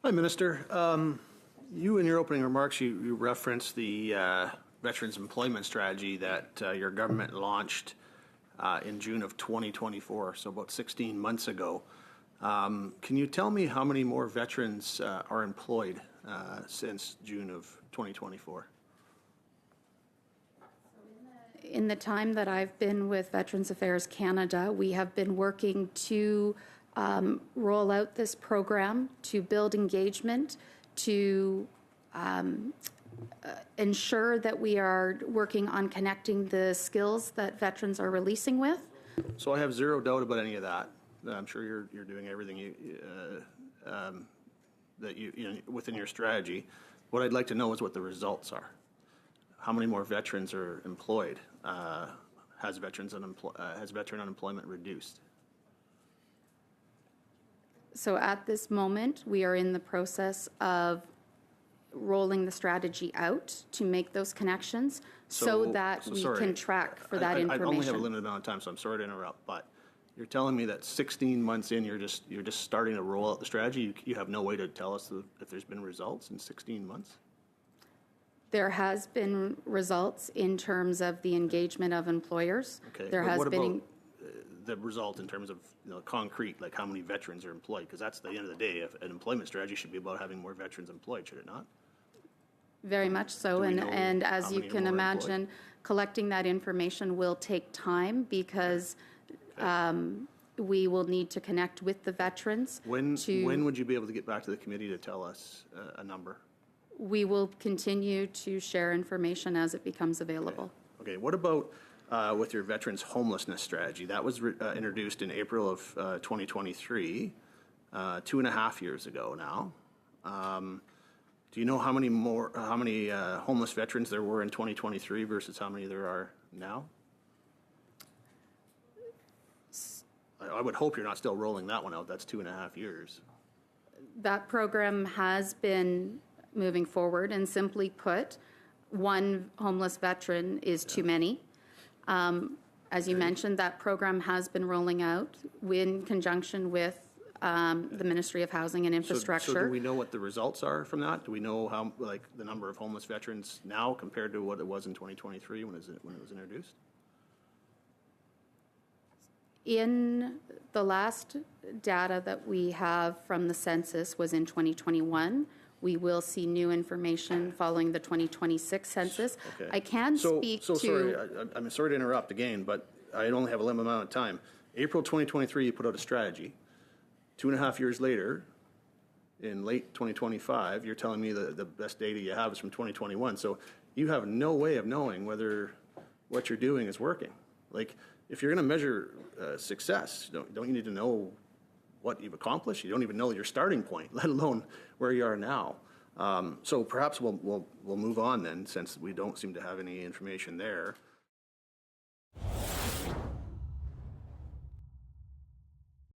Hi, Minister. You, in your opening remarks, you referenced the Veterans Employment Strategy that your government launched in June of 2024, so about 16 months ago. Can you tell me how many more veterans are employed since June of 2024? In the time that I've been with Veterans Affairs Canada, we have been working to roll out this program, to build engagement, to ensure that we are working on connecting the skills that veterans are releasing with. So I have zero doubt about any of that. I'm sure you're doing everything that you within your strategy. What I'd like to know is what the results are. How many more veterans are employed? Has veteran unemployment reduced? So at this moment, we are in the process of rolling the strategy out to make those connections so that we can track for that information. I only have a limited amount of time, so I'm sorry to interrupt, but you're telling me that 16 months in, you're just starting to roll out the strategy. You have no way to tell us if there's been results in 16 months? There has been results in terms of the engagement of employers. Okay. There has been the result in terms of concrete, like how many veterans are employed, because that's the end of the day. If an employment strategy should be about having more veterans employed, should it not? Very much so, and as you can imagine, collecting that information will take time because we will need to connect with the veterans. When would you be able to get back to the committee to tell us a number? We will continue to share information as it becomes available. Okay. What about with your veterans homelessness strategy? That was introduced in April of 2023, 2.5 years ago now. Do you know how many homeless veterans there were in 2023 versus how many there are now? I would hope you're not still rolling that one out. That's 2.5 years. That program has been moving forward, and simply put, one homeless veteran is too many. As you mentioned, that program has been rolling out in conjunction with the Ministry of Housing and Infrastructure. So do we know what the results are from that? Do we know how, like, the number of homeless veterans now compared to what it was in 2023 when it was introduced? In the last data that we have from the census was in 2021. We will see new information following the 2026 census. Okay. I can speak to... Sorry, I'm sorry to interrupt again, but I only have a limited amount of time. April 2023, you put out a strategy. 2.5 years later, in late 2025, you're telling me the best data you have is from 2021. So you have no way of knowing whether what you're doing is working. Like, if you're going to measure success, don't you need to know what you've accomplished? You don't even know your starting point, let alone where you are now. So perhaps we'll move on then, since we don't seem to have any information there.